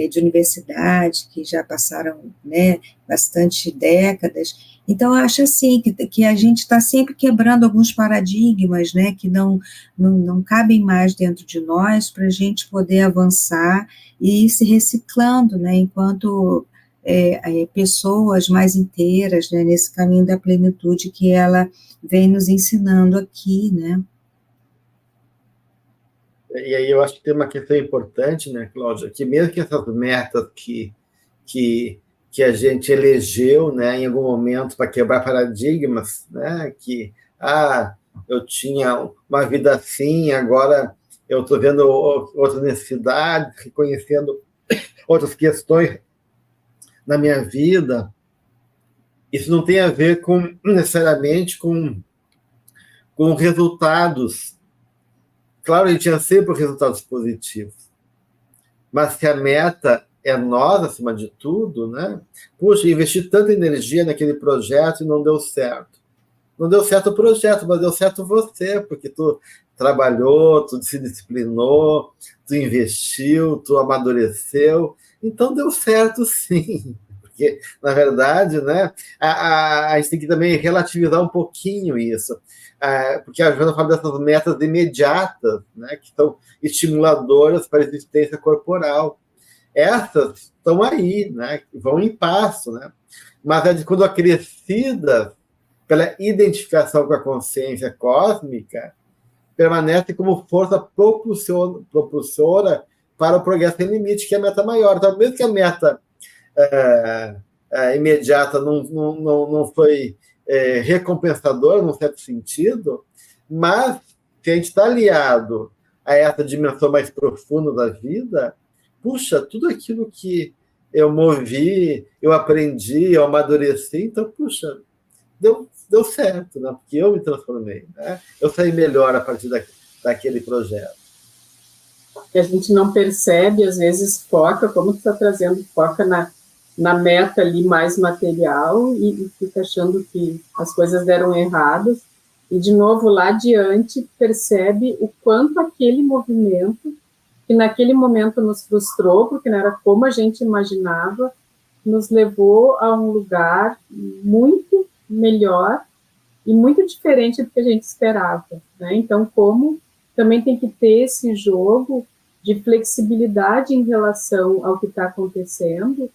de universidade, que já passaram, né, bastante décadas. Então, eu acho assim, que a gente está sempre quebrando alguns paradigmas, né, que não cabem mais dentro de nós, para a gente poder avançar e ir se reciclando, né, enquanto pessoas mais inteiras, né, nesse caminho da plenitude que ela vem nos ensinando aqui, né. E aí eu acho que tem uma questão importante, né, Cláudia, que mesmo que essas metas que a gente elegeu, né, em algum momento para quebrar paradigmas, né, que eu tinha uma vida assim, agora eu estou vendo outras necessidades, reconhecendo outras questões na minha vida. Isso não tem a ver necessariamente com resultados. Claro, a gente tinha sempre resultados positivos, mas se a meta é nós, acima de tudo, né? Puxa, investi tanta energia naquele projeto e não deu certo. Não deu certo o projeto, mas deu certo você, porque tu trabalhou, tu se disciplinou, tu investiu, tu amadureceu, então deu certo sim. Porque, na verdade, né, a gente tem que também relativizar um pouquinho isso, porque a Joana fala dessas metas imediatas, né, que são estimuladoras para a existência corporal. Essas estão aí, né, vão em passo, né, mas quando acrescidas pela identificação com a consciência cósmica, permanece como força propulsora para o progresso sem limite, que é a meta maior. Então, mesmo que a meta imediata não foi recompensadora, num certo sentido, mas se a gente está aliado a essa dimensão mais profunda da vida, puxa, tudo aquilo que eu movi, eu aprendi, eu amadureci, então, puxa, deu certo, né? Porque eu me transformei, né? Eu saí melhor a partir daquele projeto. Que a gente não percebe, às vezes foca, como tu está trazendo, foca na meta ali mais material e fica achando que as coisas deram erradas, e de novo lá adiante percebe o quanto aquele movimento, que naquele momento nos frustrou, porque não era como a gente imaginava, nos levou a um lugar muito melhor e muito diferente do que a gente esperava, né? Então, como também tem que ter esse jogo de flexibilidade em relação ao que está acontecendo,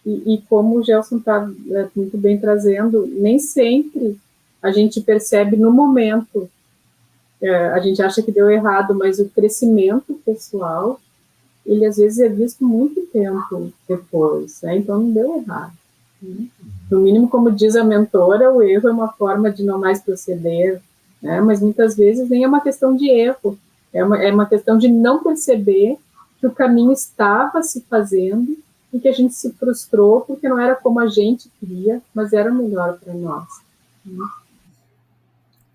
e como o Gelson está muito bem trazendo, nem sempre a gente percebe no momento. A gente acha que deu errado, mas o crescimento pessoal, ele às vezes é visto muito tempo depois, né? Então não deu errado. Né? No mínimo, como diz a mentora, o erro é uma forma de não mais proceder, né? Mas muitas vezes nem é uma questão de erro, é uma questão de não perceber que o caminho estava se fazendo e que a gente se frustrou porque não era como a gente queria, mas era melhor para nós. Né?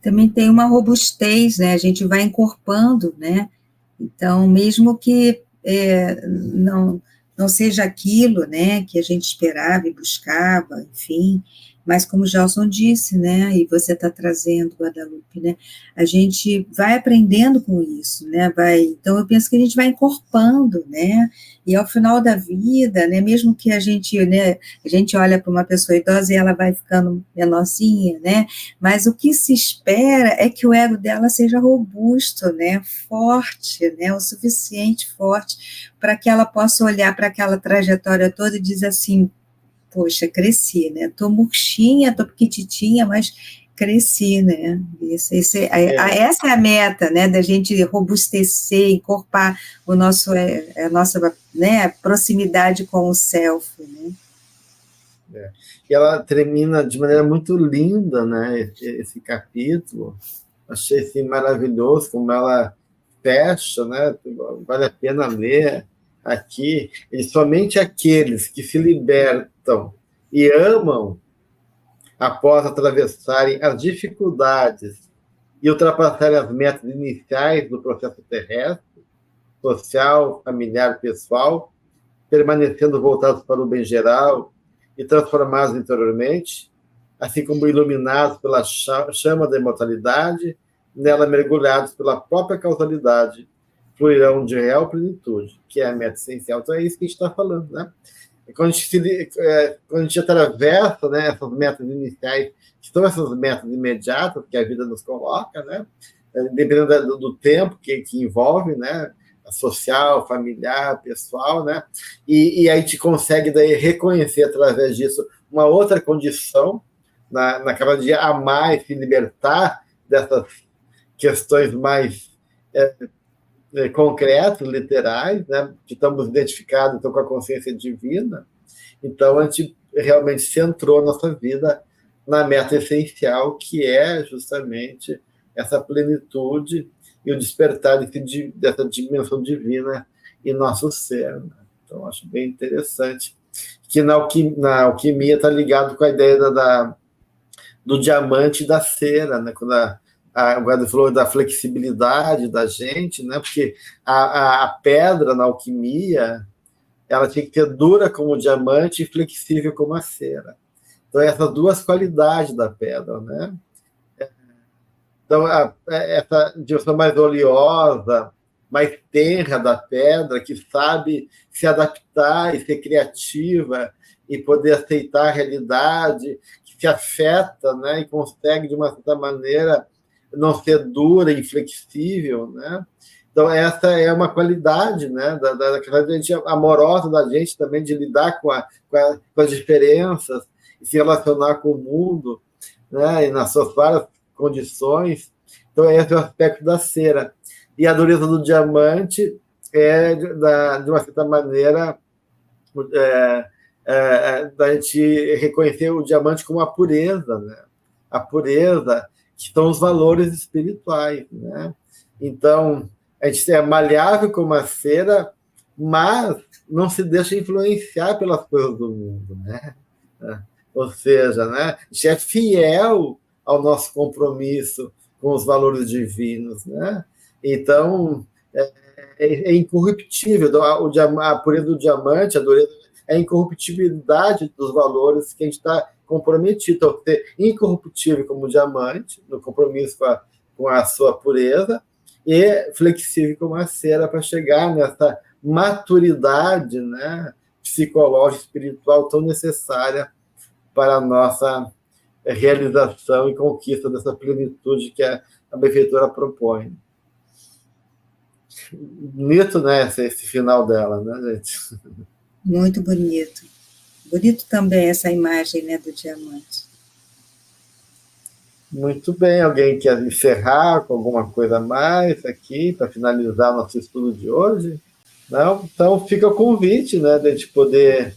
Também tem uma robustez, né? A gente vai encorpando, né? Então, mesmo que não seja aquilo, né, que a gente esperava e buscava, enfim, mas como o Gelson disse, né, e você está trazendo, Guadalupe, né, a gente vai aprendendo com isso, né, então eu penso que a gente vai encorpando, né, e ao final da vida, né, mesmo que a gente olha para uma pessoa idosa e ela vai ficando menorzinha, né, mas o que se espera é que o ego dela seja robusto, né, forte, né, o suficiente forte para que ela possa olhar para aquela trajetória toda e dizer assim, poxa, cresci, né? Tô murchinha, tô pequititinha, mas cresci, né? Essa é a meta, né? Da gente robustecer, encorpar a nossa, né, proximidade com o self, né? E ela termina de maneira muito linda, né? Esse capítulo. Achei assim, maravilhoso como ela fecha, né? Vale a pena ler aqui. E somente aqueles que se libertam e amam após atravessarem as dificuldades e ultrapassarem as metas iniciais do processo terrestre, social, familiar, pessoal, permanecendo voltados para o bem geral e transformados interiormente, assim como iluminados pela chama da imortalidade, nela mergulhados pela própria causalidade, fluirão de real plenitude, que é a meta essencial. Então é isso que a gente está falando, né? Quando a gente atravessa, né, essas metas iniciais, que são essas metas imediatas que a vida nos coloca, né, dependendo do tempo que envolve, né, social, familiar, pessoal, né, e a gente consegue daí reconhecer através disso uma outra condição na capacidade de amar e se libertar dessas questões mais concretas, literais, né, que estamos identificados então, com a consciência divina. Então, a gente realmente centrou nossa vida na meta essencial, que é justamente essa plenitude e o despertar dessa dimensão divina em nosso ser. Né? Então, acho bem interessante que na alquimia está ligado com a ideia do diamante e da cera, né? Quando o Guado falou da flexibilidade da gente, né? Porque a pedra na alquimia ela tinha que ser dura como o diamante e flexível como a cera. Então, essas duas qualidades da pedra, né? Então, essa dimensão mais oleosa, mais tenra da pedra, que sabe se adaptar e ser criativa e poder aceitar a realidade, que se afeta, né? E consegue, de uma certa maneira, não ser dura e inflexível, né? Então, essa é uma qualidade, né, da gente amorosa da gente também, de lidar com as diferenças e se relacionar com o mundo, né, e nas suas várias condições. Então, esse é o aspecto da cera. E a dureza do diamante é, de uma certa maneira, da gente reconhecer o diamante como a pureza, né? A pureza, que são os valores espirituais, né? Então, a gente é maleável como a cera, mas não se deixa influenciar pelas coisas do mundo, né? Ou seja, né? A gente é fiel ao nosso compromisso com os valores divinos, né? Então, é incorruptível. A pureza do diamante, a dureza, é a incorruptibilidade dos valores que a gente está comprometido. Então, ser incorruptível como diamante, no compromisso com a sua pureza, e flexível como a cera para chegar nessa maturidade, né, psicológica, espiritual tão necessária para a nossa realização e conquista dessa plenitude que a benfeitora propõe. Bonito, né, esse final dela, né, gente? Muito bonito. Bonito também essa imagem, né, do diamante. Muito bem. Alguém quer encerrar com alguma coisa a mais aqui para finalizar nosso estudo de hoje? Não? Então fica o convite, né, de a gente poder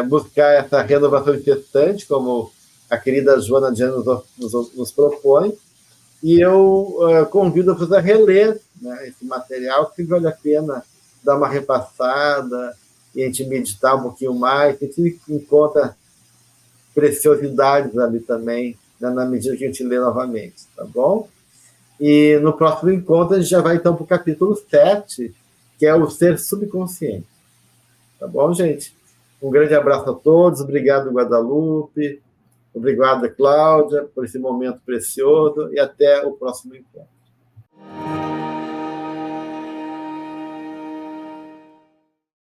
buscar essa renovação incessante, como a querida Joana Diana nos propõe, e eu convido-vos a reler, né, esse material, que vale a pena dar uma repassada e a gente meditar um pouquinho mais. A gente encontra preciosidades ali também, né, na medida que a gente lê novamente, tá bom? E no próximo encontro a gente já vai então para o capítulo 7, que é o ser subconsciente. Tá bom, gente? Um grande abraço a todos, obrigado, Guadalupe, obrigado, Cláudia, por esse momento precioso, e até o próximo encontro.